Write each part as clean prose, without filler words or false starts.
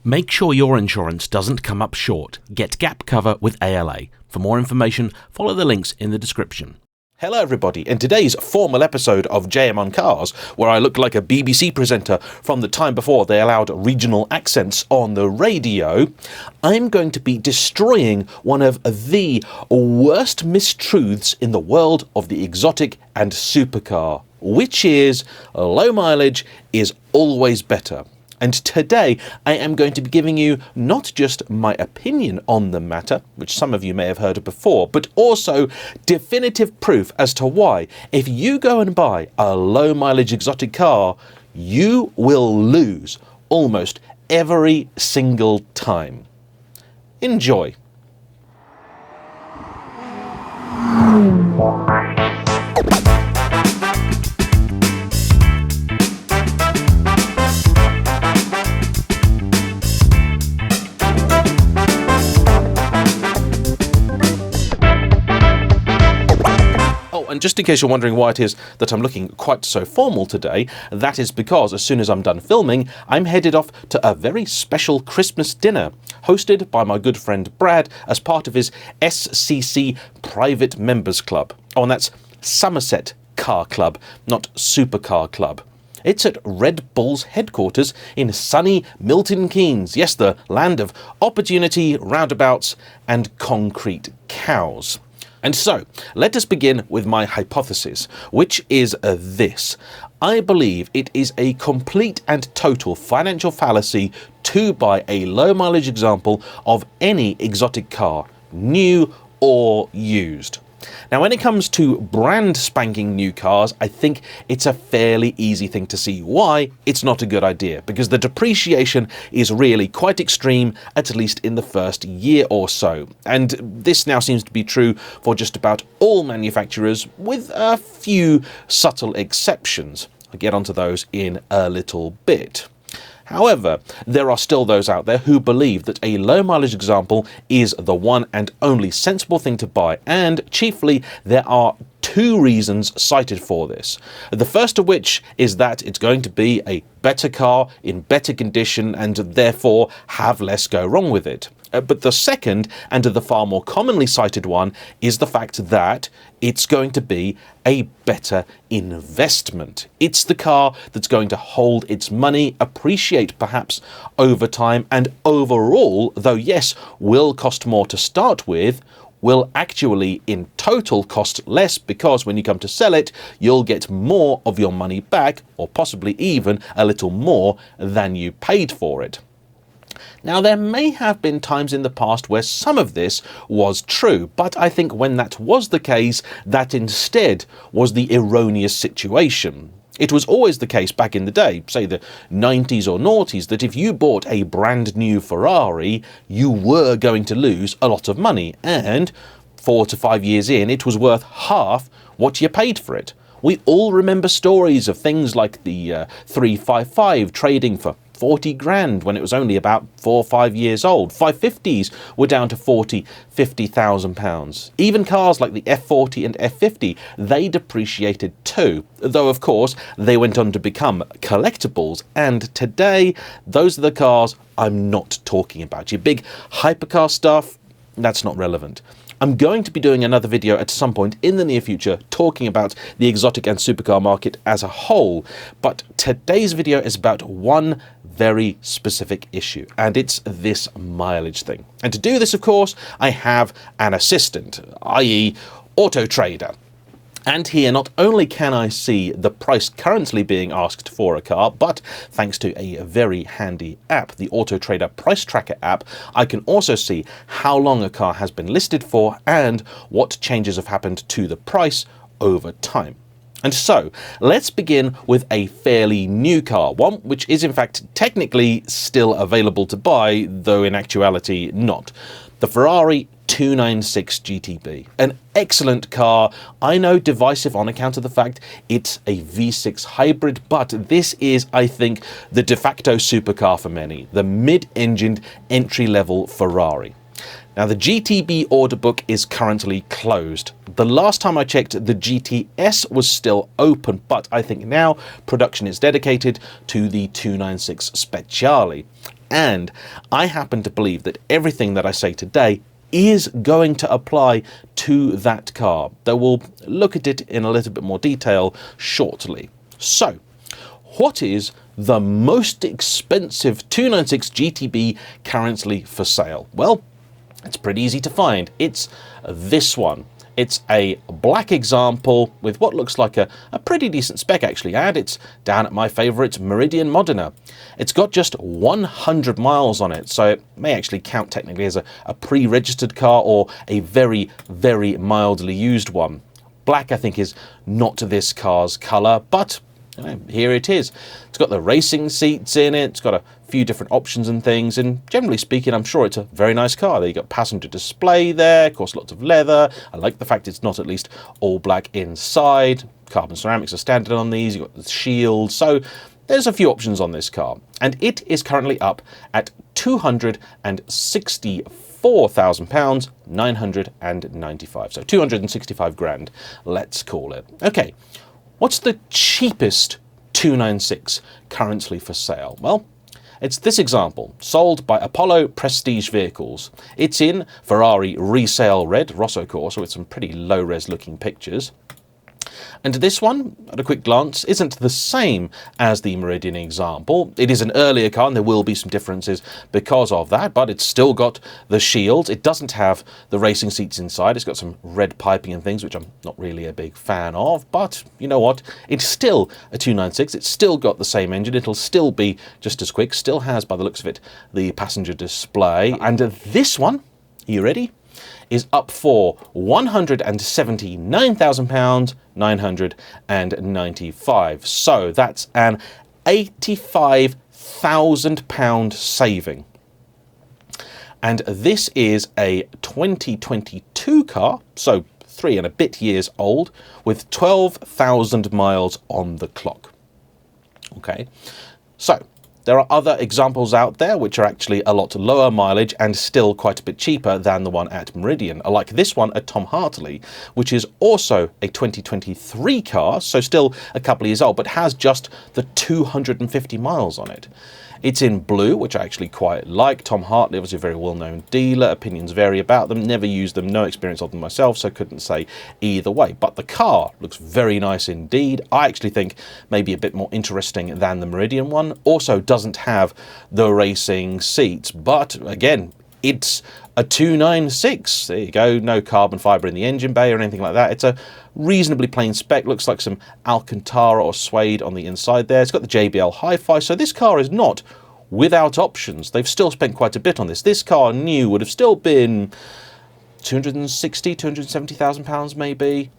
Make sure your insurance doesn't come up short. Get gap cover with ALA. For more information, follow the links in the description. Hello everybody, in today's formal episode of JayEmm on Cars, where I look like a BBC presenter from the time before they allowed regional accents on the radio, I'm going to be destroying one of the worst mistruths in the world of the exotic and supercar, which is low mileage is always better. And today I am going to be giving you not just my opinion on the matter, which some of you may have heard before, but also definitive proof as to why, if you go and buy a low mileage exotic car, you will lose almost every single time. Enjoy. And just in case you're wondering why it is that I'm looking quite so formal today, that is because as soon as I'm done filming, I'm headed off to a very special Christmas dinner hosted by my good friend Brad as part of his SCC Private Members Club. Oh, and that's Somerset Car Club, not Supercar Club. It's at Red Bull's headquarters in sunny Milton Keynes. Yes, the land of opportunity, roundabouts, and concrete cows. And so, let us begin with my hypothesis, which is this. I believe it is a complete and total financial fallacy to buy a low mileage example of any exotic car, new or used. Now, when it comes to brand spanking new cars, I think it's a fairly easy thing to see why it's not a good idea, because the depreciation is really quite extreme, at least in the first year or so. And this now seems to be true for just about all manufacturers, with a few subtle exceptions. I'll get onto those in a little bit. However, there are still those out there who believe that a low mileage example is the one and only sensible thing to buy, and chiefly there are two reasons cited for this. The first of which is that it's going to be a better car in better condition and therefore have less go wrong with it. But the second, and the far more commonly cited one, is the fact that it's going to be a better investment. It's the car that's going to hold its money, appreciate perhaps over time, and overall, though yes, will cost more to start with, will actually in total cost less, because when you come to sell it, you'll get more of your money back, or possibly even a little more than you paid for it. Now, there may have been times in the past where some of this was true, but I think when that was the case, that instead was the erroneous situation. It was always the case back in the day, say the 90s or noughties, that if you bought a brand new Ferrari, you were going to lose a lot of money, and 4 to 5 years in, it was worth half what you paid for it. We all remember stories of things like the 355 trading for 40 grand when it was only about 4 or 5 years old. 550s were down to 40, 50,000 pounds. Even cars like the F40 and F50, they depreciated too, though of course they went on to become collectibles, and today those are the cars I'm not talking about. Your big hypercar stuff, that's not relevant. I'm going to be doing another video at some point in the near future talking about the exotic and supercar market as a whole, but today's video is about one very specific issue, and it's this mileage thing. And to do this, of course, I have an assistant, i.e. Auto Trader. And here, not only can I see the price currently being asked for a car, but thanks to a very handy app, the Auto Trader Price Tracker app, I can also see how long a car has been listed for and what changes have happened to the price over time. And so, let's begin with a fairly new car, one which is in fact technically still available to buy, though in actuality not. The Ferrari 296 GTB. An excellent car, I know divisive on account of the fact it's a V6 hybrid, but this is, I think, the de facto supercar for many, the mid-engined entry-level Ferrari. Now, the GTB order book is currently closed. The last time I checked, the GTS was still open, but I think now production is dedicated to the 296 Speciale. And I happen to believe that everything that I say today is going to apply to that car, though we'll look at it in a little bit more detail shortly. So, what is the most expensive 296 GTB currently for sale? Well, it's pretty easy to find. It's this one. It's a black example with what looks like a pretty decent spec actually, and it's down at my favourite Meridian Modena. It's got just 100 miles on it, so it may actually count technically as a pre-registered car or a very, very mildly used one. Black, I think, is not this car's colour, but here it is. It's got the racing seats in it, it's got a few different options and things, and generally speaking, I'm sure it's a very nice car. You've got passenger display there, of course lots of leather. I like the fact it's not at least all black inside. Carbon ceramics are standard on these, you've got the shield, so there's a few options on this car. And it is currently up at £264,000, 995. So 265 grand, let's call it. Okay. What's the cheapest 296 currently for sale? Well, it's this example, sold by Apollo Prestige Vehicles. It's in Ferrari Resale Red, Rosso Corsa, with some pretty low-res looking pictures. And this one, at a quick glance, isn't the same as the Meridian example. It is an earlier car, and there will be some differences because of that, but it's still got the shields. It doesn't have the racing seats inside. It's got some red piping and things, which I'm not really a big fan of, but you know what? It's still a 296. It's still got the same engine. It'll still be just as quick. Still has, by the looks of it, the passenger display. And this one, are you ready? Is up for £179,000, 995. So that's an £85,000 saving. And this is a 2022 car, so 3 and a bit years old, with 12,000 miles on the clock. Okay, so there are other examples out there which are actually a lot lower mileage and still quite a bit cheaper than the one at Meridian, like this one at Tom Hartley, which is also a 2023 car, so still a couple of years old, but has just the 250 miles on it. It's in blue, which I actually quite like. Tom Hartley, obviously a very well-known dealer. Opinions vary about them. Never used them, no experience of them myself, so couldn't say either way. But the car looks very nice indeed. I actually think maybe a bit more interesting than the Meridian one. Also doesn't have the racing seats, but again, it's a 296. There you go. No carbon fibre in the engine bay or anything like that. It's a reasonably plain spec. Looks like some Alcantara or suede on the inside there. It's got the JBL Hi-Fi. So this car is not without options. They've still spent quite a bit on this. This car new would have still been 260, 270,000 pounds maybe.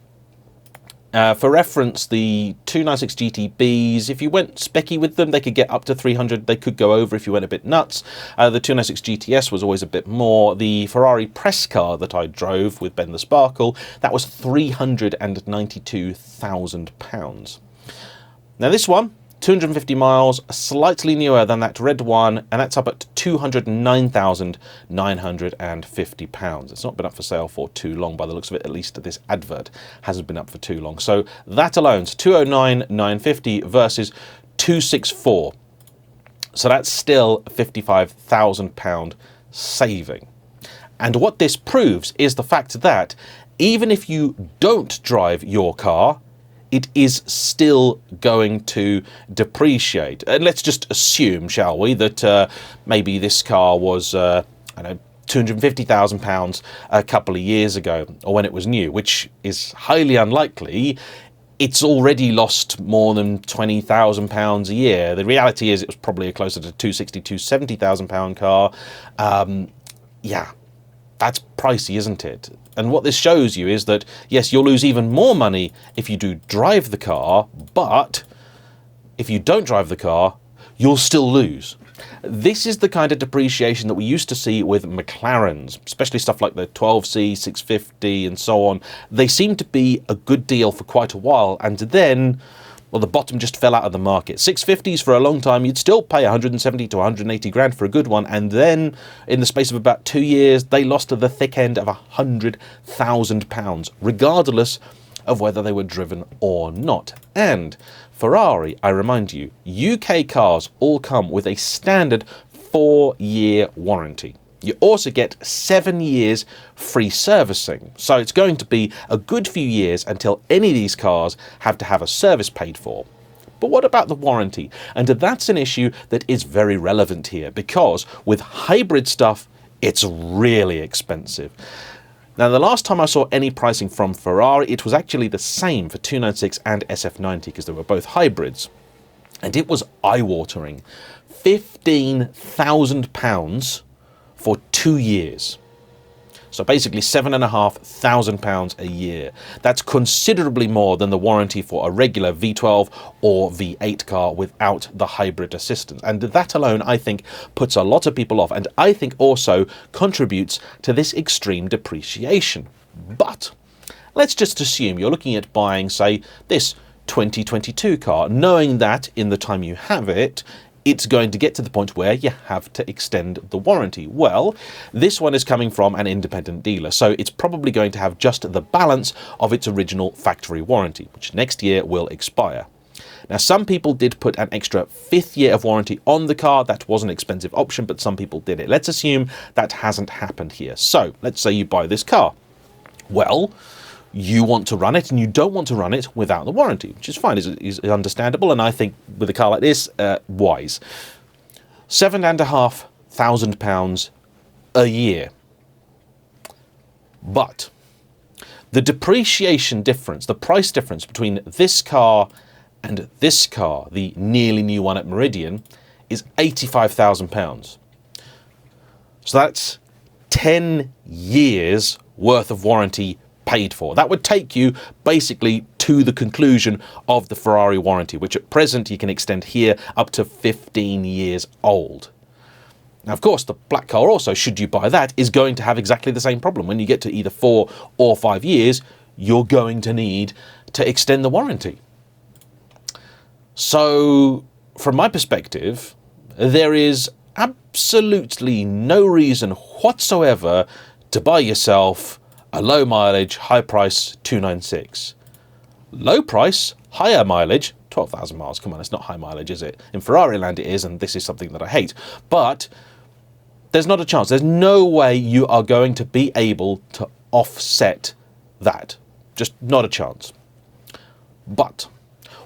For reference, the 296 GTBs, if you went specky with them, they could get up to 300. They could go over if you went a bit nuts. The 296 GTS was always a bit more. The Ferrari press car that I drove with Ben the Sparkle, that was £392,000. Now this one, 250 miles, slightly newer than that red one, and that's up at £209,950. It's not been up for sale for too long by the looks of it, at least this advert hasn't been up for too long. So that alone's 209,950 versus 264. So that's still a £55,000 saving. And what this proves is the fact that even if you don't drive your car, it is still going to depreciate. And let's just assume, shall we, that maybe this car was, I don't know, £250,000 a couple of years ago, or when it was new, which is highly unlikely. It's already lost more than £20,000 a year. The reality is it was probably a closer to £260,000, £270,000 car. Yeah, that's pricey, isn't it? And what this shows you is that, yes, you'll lose even more money if you do drive the car, but if you don't drive the car, you'll still lose. This is the kind of depreciation that we used to see with McLarens, especially stuff like the 12C, 650 and so on. They seem to be a good deal for quite a while, and then Well, the bottom just fell out of the market. 650s for a long time, you'd still pay 170 to 180 grand for a good one. And then in the space of about 2 years, they lost to the thick end of £100,000, regardless of whether they were driven or not. And Ferrari, I remind you, UK cars all come with a standard 4-year warranty. You also get 7 years free servicing. So it's going to be a good few years until any of these cars have to have a service paid for. But what about the warranty? And that's an issue that is very relevant here, because with hybrid stuff, it's really expensive. Now, the last time I saw any pricing from Ferrari, it was actually the same for 296 and SF90, because they were both hybrids. And it was eye-watering. £15,000 for 2 years. So basically £7,500 a year. That's considerably more than the warranty for a regular V12 or V8 car without the hybrid assistance. And that alone, I think, puts a lot of people off, and I think also contributes to this extreme depreciation. But let's just assume you're looking at buying, say, this 2022 car, knowing that in the time you have it, it's going to get to the point where you have to extend the warranty. Well, this one is coming from an independent dealer, so it's probably going to have just the balance of its original factory warranty, which next year will expire. Now, some people did put an extra 5th year of warranty on the car. That was an expensive option, but some people did it. Let's assume that hasn't happened here. So let's say you buy this car. Well, you want to run it, and you don't want to run it without the warranty, which is fine, is understandable, and I think with a car like this, wise. £7,500 a year. But the depreciation difference, the price difference between this car and this car, the nearly new one at Meridian, is £85,000. So that's 10 years worth of warranty paid for. That would take you basically to the conclusion of the Ferrari warranty, which at present you can extend here up to 15 years old. Now, of course, the black car also, should you buy that, is going to have exactly the same problem. When you get to either 4 or 5 years, you're going to need to extend the warranty. So, from my perspective, there is absolutely no reason whatsoever to buy yourself a low mileage, high price 296. Low price, higher mileage, 12,000 miles. Come on, it's not high mileage, is it? In Ferrari land it is, and this is something that I hate. But there's not a chance. There's no way you are going to be able to offset that. Just not a chance. But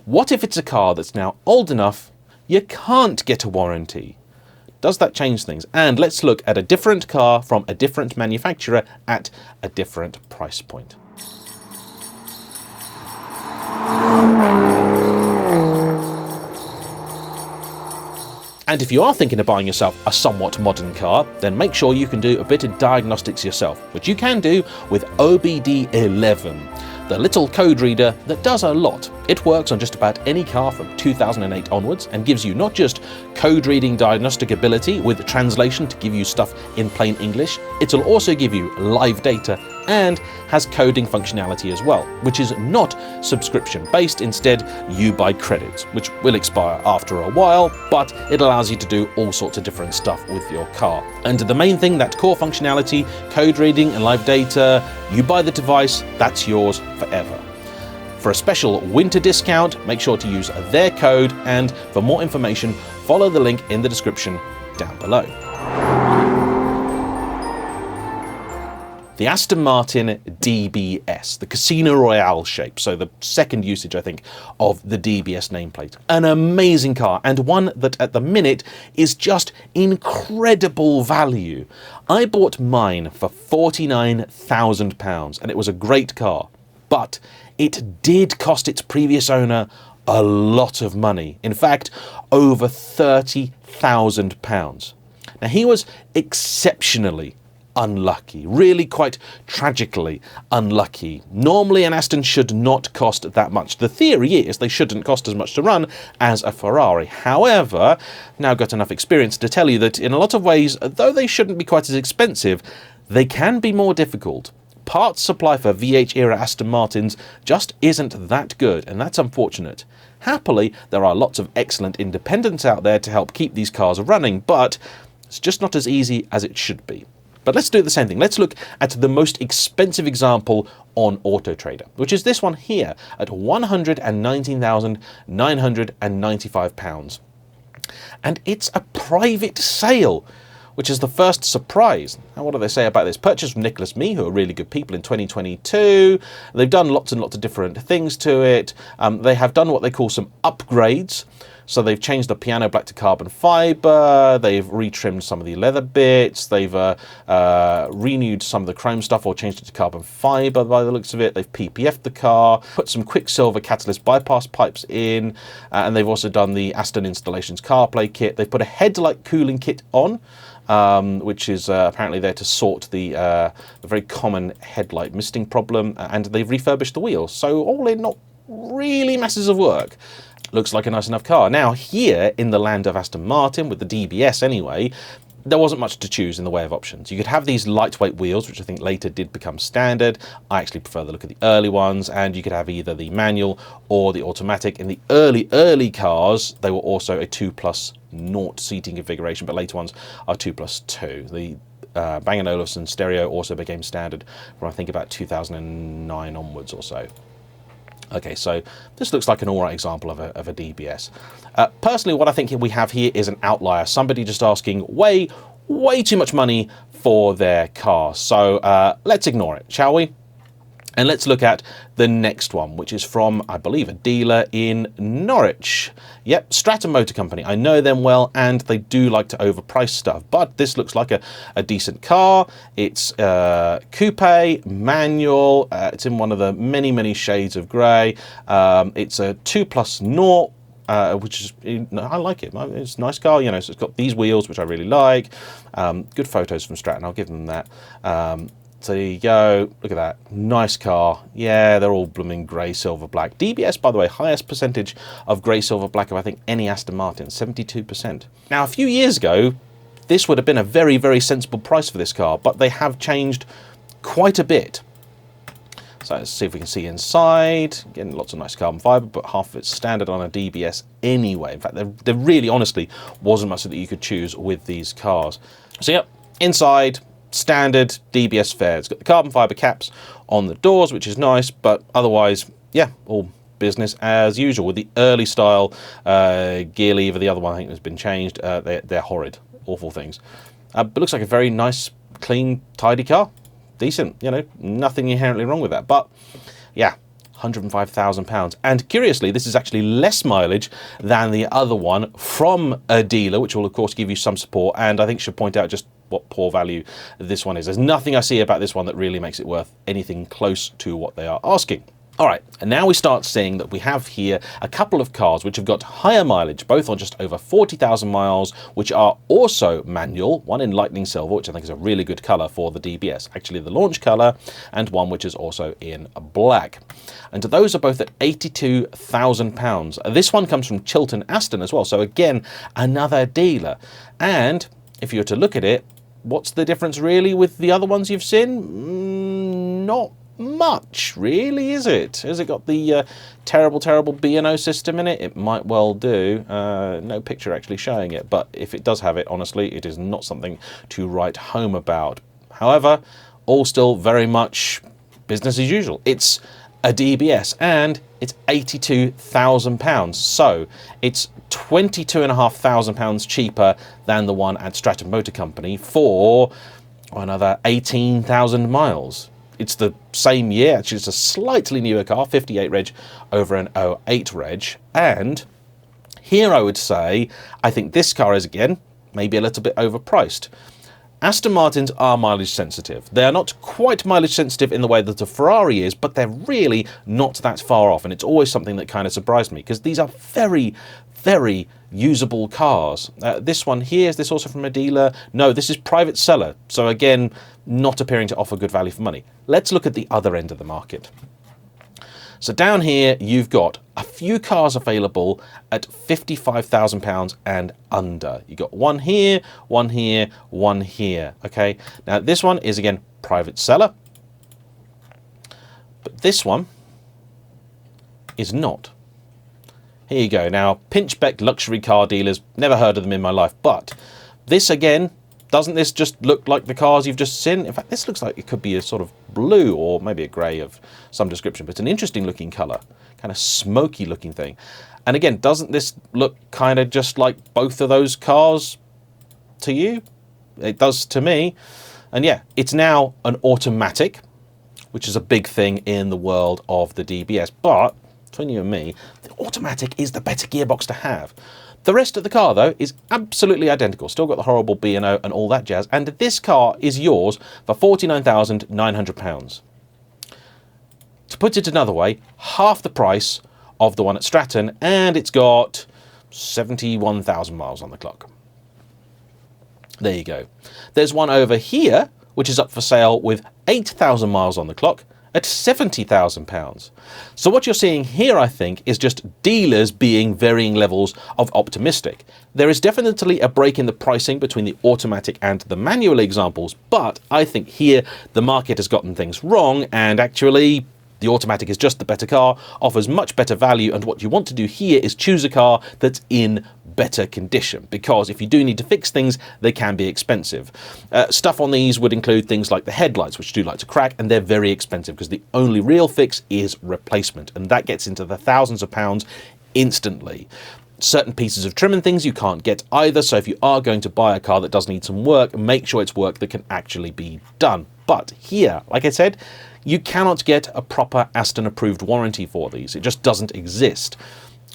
what if it's a car that's now old enough you can't get a warranty? Does that change things? And let's look at a different car from a different manufacturer at a different price point. And if you are thinking of buying yourself a somewhat modern car, then make sure you can do a bit of diagnostics yourself, which you can do with OBDEleven, the little code reader that does a lot. It works on just about any car from 2008 onwards and gives you not just code reading diagnostic ability with translation to give you stuff in plain English, it'll also give you live data and has coding functionality as well, which is not subscription based. Instead, you buy credits, which will expire after a while, but it allows you to do all sorts of different stuff with your car. And the main thing, that core functionality, code reading and live data, you buy the device, that's yours forever. For a special winter discount, make sure to use their code, and for more information, follow the link in the description down below. The Aston Martin DBS, the Casino Royale shape, so the second usage, I think, of the DBS nameplate. An amazing car, and one that at the minute is just incredible value. I bought mine for £49,000, and it was a great car, but it did cost its previous owner a lot of money. In fact, over £30,000. Now, he was exceptionally unlucky, really quite tragically unlucky. Normally an Aston should not cost that much. The theory is they shouldn't cost as much to run as a Ferrari. However, now got enough experience to tell you that in a lot of ways, though they shouldn't be quite as expensive, they can be more difficult. Parts supply for VH era Aston Martins just isn't that good, and that's unfortunate. Happily, there are lots of excellent independents out there to help keep these cars running, but it's just not as easy as it should be. But let's do the same thing. Let's look at the most expensive example on Auto Trader, which is this one here at £119,995. And it's a private sale, which is the first surprise. Now, what do they say about this? Purchased from Nicholas Me, who are really good people, in 2022. They've done lots and lots of different things to it. They have done what they call some upgrades. So they've changed the piano black to carbon fibre, they've retrimmed some of the leather bits, they've renewed some of the chrome stuff or changed it to carbon fibre by the looks of it, they've PPF'd the car, put some Quicksilver catalyst bypass pipes in, and they've also done the Aston Installations CarPlay kit. They've put a headlight cooling kit on, which is apparently there to sort the very common headlight misting problem, and they've refurbished the wheels. So all in, not really masses of work. Looks like a nice enough car. Now, here in the land of Aston Martin, with the DBS anyway, there wasn't much to choose in the way of options. You could have these lightweight wheels, which I think later did become standard. I actually prefer the look of the early ones, and you could have either the manual or the automatic. In the early cars, they were also a 2+0 seating configuration, but later ones are 2+2. The Bang & Olufsen stereo also became standard from, I think, about 2009 onwards or so. Okay, so this looks like an alright example of a DBS. Personally, what I think we have here is an outlier. Somebody just asking way too much money for their car. So let's ignore it, shall we? And let's look at the next one, which is from, I believe, a dealer in Norwich. Yep, Stratton Motor Company. I know them well, and they do like to overprice stuff. But this looks like a decent car. It's coupe, manual. It's in one of the many shades of grey. It's a 2+0. Which is, I like it. It's a nice car, you know. So it's got these wheels, which I really like. Good photos from Stratton. I'll give them that. So there you go, look at that, nice car. Yeah, they're all blooming grey, silver, black. DBS, by the way, highest percentage of grey, silver, black of, I think, any Aston Martin, 72%. Now, a few years ago, this would have been a very sensible price for this car, but they have changed quite a bit. So let's see if we can see inside. Again, lots of nice carbon fibre, but half of it's standard on a DBS anyway. In fact, there really, honestly, wasn't much that you could choose with these cars. So, yep, inside, standard DBS fare. It's got the carbon fibre caps on the doors, which is nice, but otherwise, yeah, all business as usual. With the early style gear lever, the other one I think has been changed. They're horrid, awful things. But looks like a very nice, clean, tidy car. Decent, you know, nothing inherently wrong with that. But yeah, £105,000. And curiously, this is actually less mileage than the other one from a dealer, which will of course give you some support, and I think should point out just what poor value this one is. There's nothing I see about this one that really makes it worth anything close to what they are asking. All right, and now we start seeing that we have here a couple of cars which have got higher mileage, both on just over 40,000 miles, which are also manual, one in lightning silver, which I think is a really good colour for the DBS, actually the launch colour, and one which is also in black. And those are both at £82,000. This one comes from Chiltern Aston as well, so again, another dealer. And if you were to look at it, what's the difference really with the other ones you've seen? Not much, really, is it? Has it got the terrible B&O system in it? It might well do. No picture actually showing it, but if it does have it, honestly, it is not something to write home about. However, all still very much business as usual. It's a DBS, and it's £82,000. So it's £22,500 cheaper than the one at Stratton Motor Company for another 18,000 miles. It's the same year, actually it's a slightly newer car, 58 reg over an 08 reg. And here I would say, I think this car is, again, maybe a little bit overpriced. Aston Martins are mileage sensitive. They are not quite mileage sensitive in the way that a Ferrari is, but they're really not that far off. And it's always something that kind of surprised me, because these are very usable cars. This one here, is this also from a dealer? No, this is private seller. So again, not appearing to offer good value for money. Let's look at the other end of the market. So down here, you've got a few cars available at £55,000 and under. You've got one here, one here, one here. Okay, now this one is, again, private seller. But this one is not. Here you go. Now, pinchbeck luxury car dealers, never heard of them in my life, but this again, doesn't this just look like the cars you've just seen? In fact, this looks like it could be a sort of blue or maybe a grey of some description, but it's an interesting looking colour, kind of smoky looking thing. And again, doesn't this look kind of just like both of those cars to you? It does to me. And yeah, it's now an automatic, which is a big thing in the world of the DBS, but between you and me, the automatic is the better gearbox to have. The rest of the car, though, is absolutely identical. Still got the horrible B&O and all that jazz. And this car is yours for £49,900. To put it another way, half the price of the one at Stratton, and it's got 71,000 miles on the clock. There you go. There's one over here, which is up for sale with 8,000 miles on the clock, at £70,000. So what you're seeing here, I think, is just dealers being varying levels of optimistic. There is definitely a break in the pricing between the automatic and the manual examples, but I think here the market has gotten things wrong, and actually the automatic is just the better car, offers much better value, and what you want to do here is choose a car that's in better condition, because if you do need to fix things, they can be expensive. Stuff on these would include things like the headlights, which do like to crack, and they're very expensive because the only real fix is replacement, and that gets into the thousands of pounds instantly. Certain pieces of trim and things you can't get either, so if you are going to buy a car that does need some work, make sure it's work that can actually be done. But here, like I said, you cannot get a proper Aston approved warranty for these. It just doesn't exist.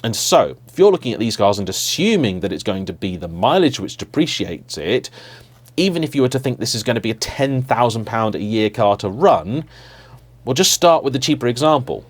And so, if you're looking at these cars and assuming that it's going to be the mileage which depreciates it, even if you were to think this is going to be a £10,000 a year car to run, well, just start with the cheaper example.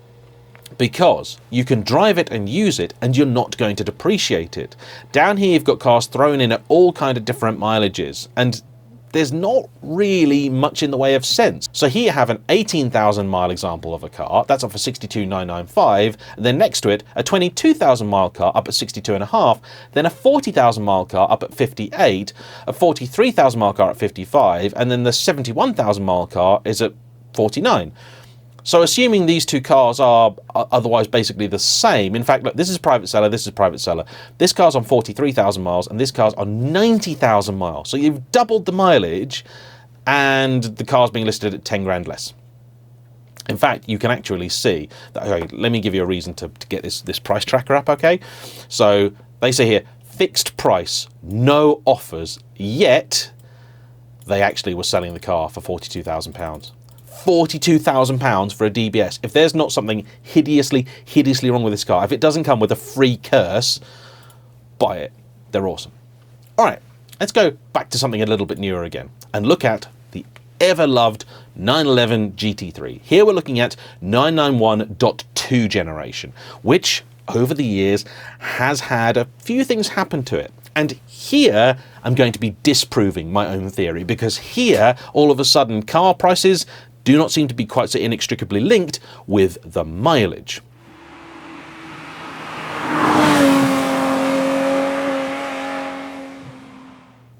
Because you can drive it and use it and you're not going to depreciate it. Down here you've got cars thrown in at all kind of different mileages, and there's not really much in the way of sense. So here you have an 18,000 mile example of a car, that's up for 62,995, and then next to it a 22,000 mile car up at 62.5, then a 40,000 mile car up at 58, a 43,000 mile car at 55, and then the 71,000 mile car is at 49. So assuming these two cars are otherwise basically the same, in fact, look, this is private seller, this is private seller. This car's on 43,000 miles and this car's on 90,000 miles. So you've doubled the mileage and the car's being listed at 10 grand less. In fact, you can actually see that, okay, let me give you a reason to get this price tracker up, okay? So they say here, fixed price, no offers, yet they actually were selling the car for £42,000. £42,000 for a DBS. If there's not something hideously wrong with this car, if it doesn't come with a free curse, buy it. They're awesome. All right, let's go back to something a little bit newer again and look at the ever-loved 911 GT3. Here we're looking at 991.2 generation, which over the years has had a few things happen to it. And here I'm going to be disproving my own theory, because here all of a sudden car prices do not seem to be quite so inextricably linked with the mileage.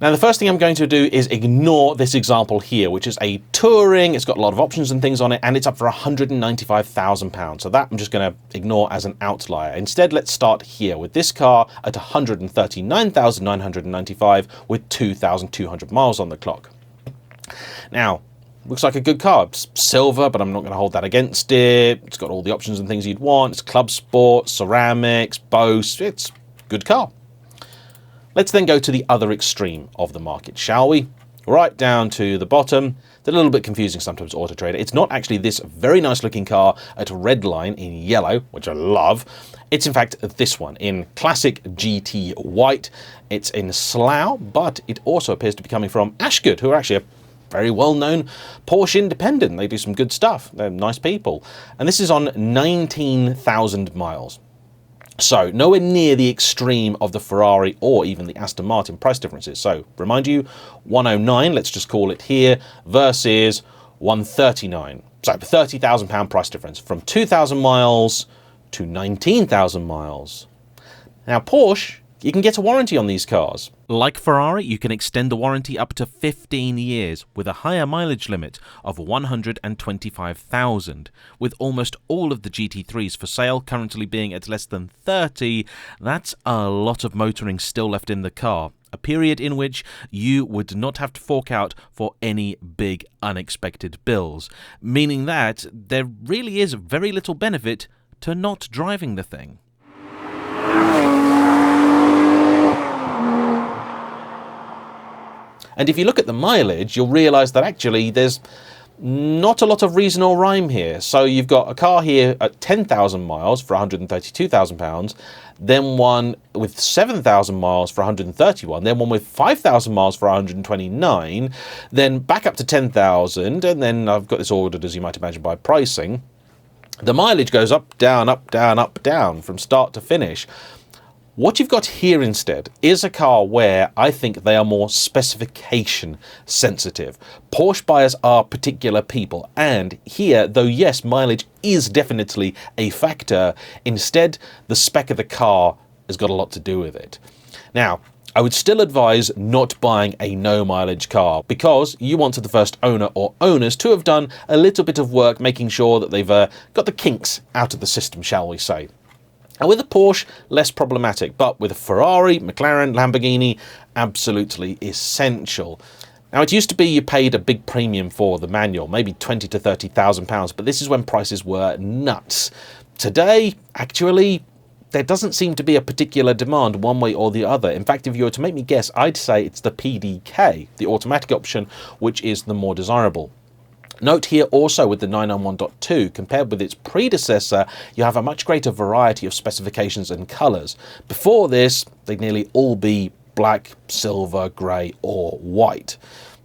Now, the first thing I'm going to do is ignore this example here, which is a touring. It's got a lot of options and things on it, and it's up for £195,000. So that I'm just going to ignore as an outlier. Instead, let's start here with this car at £139,995 with 2,200 miles on the clock. Now, looks like a good car. It's silver, but I'm not going to hold that against it. It's got all the options and things you'd want. It's club sport, ceramics, Bose. It's a good car. Let's then go to the other extreme of the market, shall we? Right down to the bottom. It's a little bit confusing sometimes, Auto Trader. It's not actually this very nice looking car at Redline in yellow, which I love. It's in fact this one in classic GT white. It's in Slough, but it also appears to be coming from Ashgood, who are actually a very well-known Porsche independent. They do some good stuff. They're nice people. And this is on 19,000 miles. So nowhere near the extreme of the Ferrari or even the Aston Martin price differences. So remind you, 109, let's just call it here, versus 139. So £30,000 price difference from 2,000 miles to 19,000 miles. Now Porsche, you can get a warranty on these cars. Like Ferrari, you can extend the warranty up to 15 years with a higher mileage limit of 125,000. With almost all of the GT3s for sale currently being at less than 30, that's a lot of motoring still left in the car. A period in which you would not have to fork out for any big unexpected bills, meaning that there really is very little benefit to not driving the thing. And if you look at the mileage, you'll realise that actually there's not a lot of reason or rhyme here. So you've got a car here at 10,000 miles for £132,000, then one with 7,000 miles for 131, then one with 5,000 miles for 129, then back up to 10,000, and then I've got this ordered, as you might imagine, by pricing. The mileage goes up, down, up, down, up, down from start to finish. What you've got here instead is a car where I think they are more specification sensitive. Porsche buyers are particular people, and here, though yes, mileage is definitely a factor, instead the spec of the car has got a lot to do with it. Now, I would still advise not buying a no mileage car because you want the first owner or owners to have done a little bit of work making sure that they've got the kinks out of the system, shall we say. And with a Porsche, less problematic, but with a Ferrari, McLaren, Lamborghini, absolutely essential. Now, it used to be you paid a big premium for the manual, maybe £20,000 to £30,000, but this is when prices were nuts. Today, actually, there doesn't seem to be a particular demand one way or the other. In fact, if you were to make me guess, I'd say it's the PDK, the automatic option, which is the more desirable. Note here also with the 991.2, compared with its predecessor, you have a much greater variety of specifications and colours. Before this, they'd nearly all be black, silver, grey or white.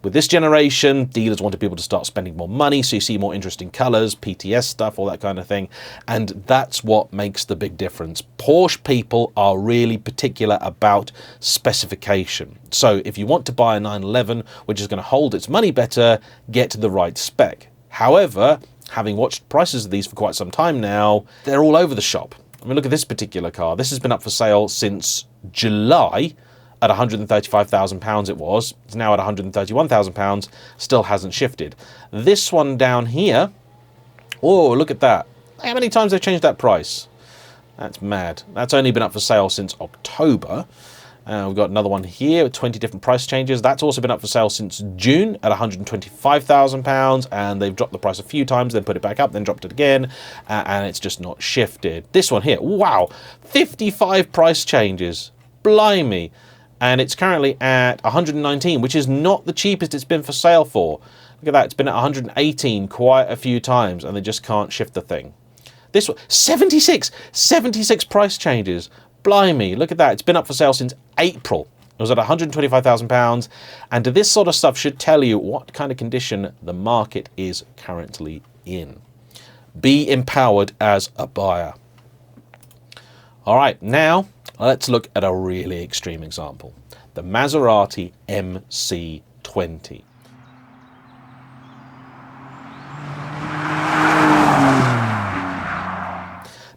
With this generation, dealers wanted people to start spending more money, so you see more interesting colours, PTS stuff, all that kind of thing, and that's what makes the big difference. Porsche people are really particular about specification. So if you want to buy a 911, which is going to hold its money better, get the right spec. However, having watched prices of these for quite some time now, they're all over the shop. I mean, look at this particular car. This has been up for sale since July. At £135,000 it was. It's now at £131,000. Still hasn't shifted. This one down here, oh, look at that. How many times they've changed that price? That's mad. That's only been up for sale since October. We've got another one here with 20 different price changes. That's also been up for sale since June at £125,000, and they've dropped the price a few times, then put it back up, then dropped it again, and it's just not shifted. This one here, wow, 55 price changes. Blimey. And it's currently at 119, which is not the cheapest it's been for sale for. Look at that, it's been at 118 quite a few times, and they just can't shift the thing. This one, 76 price changes. Blimey, look at that, it's been up for sale since April. It was at £125,000, and this sort of stuff should tell you what kind of condition the market is currently in. Be empowered as a buyer. All right, now let's look at a really extreme example. The Maserati MC20.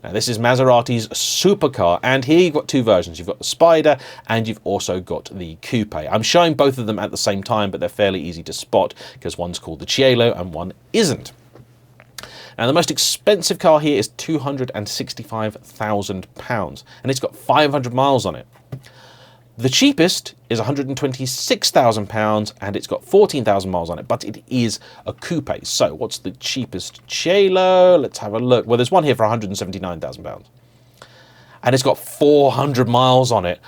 Now this is Maserati's supercar, and here you've got two versions. You've got the Spider and you've also got the Coupe. I'm showing both of them at the same time, but they're fairly easy to spot because one's called the Cielo and one isn't. Now, the most expensive car here is £265,000, and it's got 500 miles on it. The cheapest is £126,000, and it's got 14,000 miles on it, but it is a coupe. So, what's the cheapest Cielo? Let's have a look. Well, there's one here for £179,000. And it's got 400 miles on it.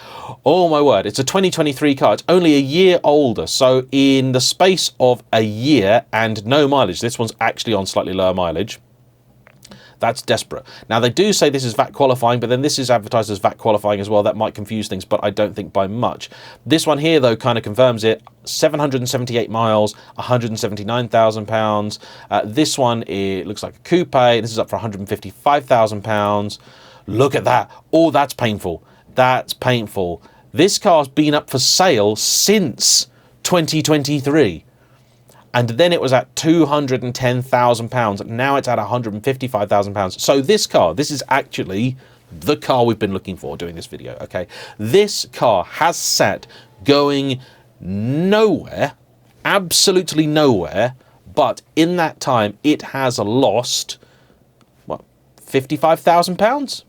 Oh my word, it's a 2023 car. It's only a year older. So in the space of a year and no mileage, this one's actually on slightly lower mileage. That's desperate. Now they do say this is VAT qualifying, but then this is advertised as VAT qualifying as well. That might confuse things, but I don't think by much. This one here though kind of confirms it. 778 miles, £179,000. This one, it looks like a coupe. This is up for £155,000. Look at that. Oh, that's painful. That's painful. This car's been up for sale since 2023. And then it was at £210,000. Now it's at £155,000. So this car, this is actually the car we've been looking for doing this video, okay? This car has sat going nowhere, absolutely nowhere, but in that time it has lost, what, £55,000?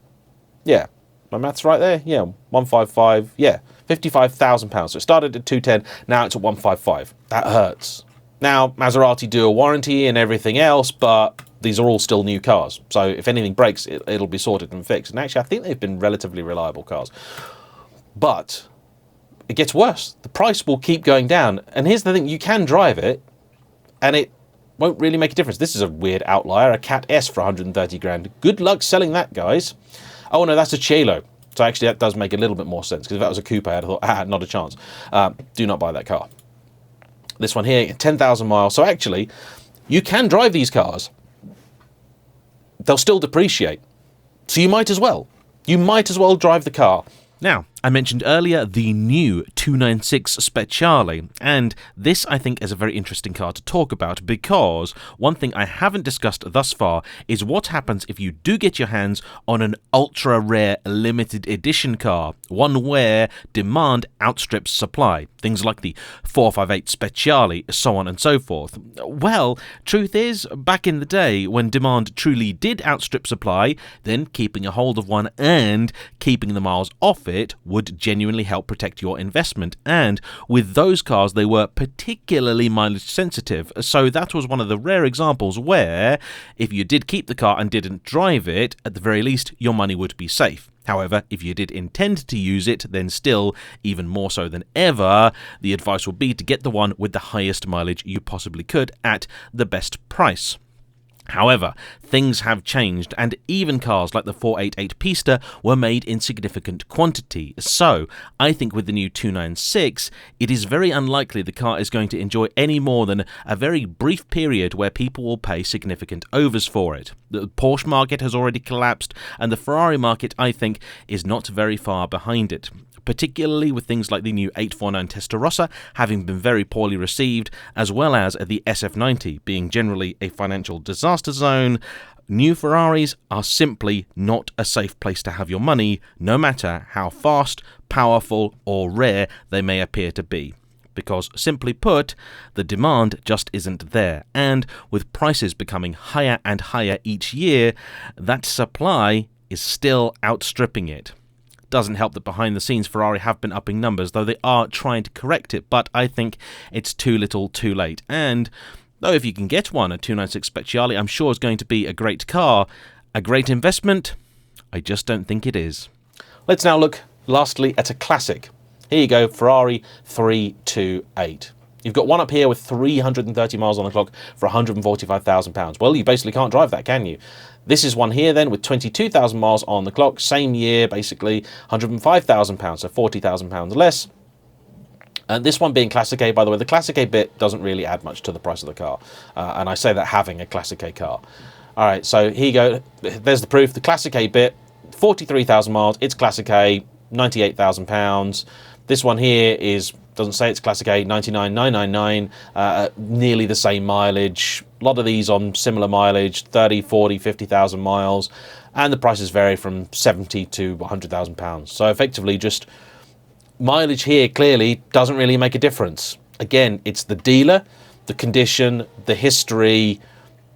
Yeah, my math's right there. Yeah, 155, yeah, £55,000. So it started at 210, now it's at 155. That hurts. Now, Maserati do a warranty and everything else, but these are all still new cars. So if anything breaks, it'll be sorted and fixed. And actually, I think they've been relatively reliable cars. But it gets worse. The price will keep going down. And here's the thing, you can drive it, and it won't really make a difference. This is a weird outlier, a Cat S for 130 grand. Good luck selling that, guys. Oh no, that's a Cielo. So actually that does make a little bit more sense, because if that was a coupe, I'd have thought, not a chance. Do not buy that car. This one here, 10,000 miles. So actually, you can drive these cars. They'll still depreciate. So you might as well. You might as well drive the car. Now, I mentioned earlier the new 296 Speciale, and this I think is a very interesting car to talk about, because one thing I haven't discussed thus far is what happens if you do get your hands on an ultra rare limited edition car, one where demand outstrips supply, things like the 458 Speciale, so on and so forth. Well, truth is, back in the day when demand truly did outstrip supply, then keeping a hold of one and keeping the miles off it would genuinely help protect your investment, and with those cars they were particularly mileage sensitive, so that was one of the rare examples where if you did keep the car and didn't drive it, at the very least your money would be safe. However, if you did intend to use it, then still, even more so than ever, the advice would be to get the one with the highest mileage you possibly could at the best price. However, things have changed, and even cars like the 488 Pista were made in significant quantity. So, I think with the new 296, it is very unlikely the car is going to enjoy any more than a very brief period where people will pay significant overs for it. The Porsche market has already collapsed, and the Ferrari market, I think, is not very far behind it, particularly with things like the new 849 Testarossa having been very poorly received, as well as the SF90 being generally a financial disaster zone. New Ferraris are simply not a safe place to have your money, no matter how fast, powerful or rare they may appear to be. Because, simply put, the demand just isn't there, and with prices becoming higher and higher each year, that supply is still outstripping it. Doesn't help that behind the scenes Ferrari have been upping numbers, though they are trying to correct it, but I think it's too little too late. And though if you can get one, a 296 Speciale, I'm sure is going to be a great car, a great investment, I just don't think it is. Let's now look lastly at a classic. Here you go, Ferrari 328. You've got one up here with 330 miles on the clock for £145,000. Well, you basically can't drive that, can you? This is one here then with 22,000 miles on the clock, same year basically, £105,000, so £40,000 less. And this one being Classic A, by the way, the Classic A bit doesn't really add much to the price of the car. And I say that having a Classic A car. All right, so here you go. There's the proof. The Classic A bit, 43,000 miles. It's Classic A, £98,000. This one here doesn't say it's Classic A, 99,999, nearly the same mileage. A lot of these on similar mileage, 30, 40, 50,000 miles. And the prices vary from 70 to £100,000. So effectively just mileage here clearly doesn't really make a difference. Again, it's the dealer, the condition, the history.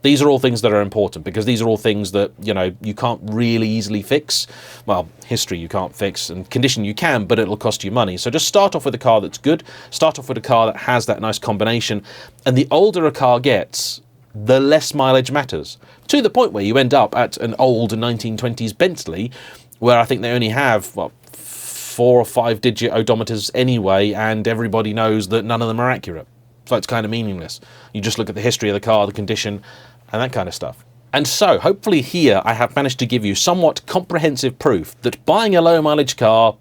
These are all things that are important, because these are all things that, you know, you can't really easily fix. Well, history you can't fix, and condition you can, but it'll cost you money. So just start off with a car that's good. Start off with a car that has that nice combination. And the older a car gets, the less mileage matters. To the point where you end up at an old 1920s Bentley, where I think they only have, well, 4 or 5 digit odometers anyway, and everybody knows that none of them are accurate. So it's kind of meaningless. You just look at the history of the car, the condition, and that kind of stuff. And so, hopefully here I have managed to give you somewhat comprehensive proof that buying a low mileage car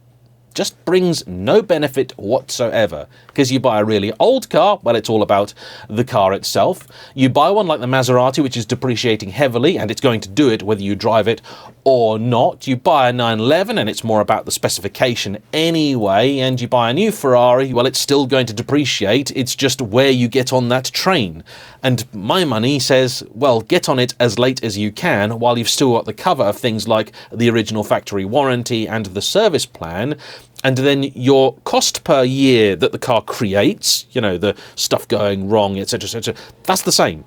just brings no benefit whatsoever. Because you buy a really old car, well, it's all about the car itself. You buy one like the Maserati, which is depreciating heavily, and it's going to do it whether you drive it or not. You buy a 911 and it's more about the specification anyway, and you buy a new Ferrari, well, it's still going to depreciate. It's just where you get on that train. And my money says, well, get on it as late as you can while you've still got the cover of things like the original factory warranty and the service plan. And then your cost per year that the car creates, you know, the stuff going wrong, etc., that's the same.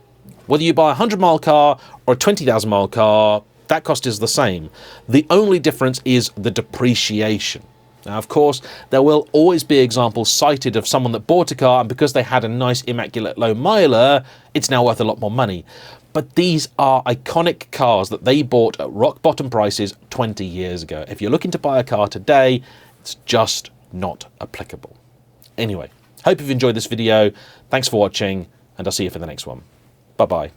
Whether you buy a 100-mile car or a 20,000-mile car, that cost is the same. The only difference is the depreciation. Now, of course, there will always be examples cited of someone that bought a car and because they had a nice, immaculate low miler, it's now worth a lot more money. But these are iconic cars that they bought at rock bottom prices 20 years ago. If you're looking to buy a car today, it's just not applicable. Anyway, hope you've enjoyed this video. Thanks for watching, and I'll see you for the next one. Bye-bye.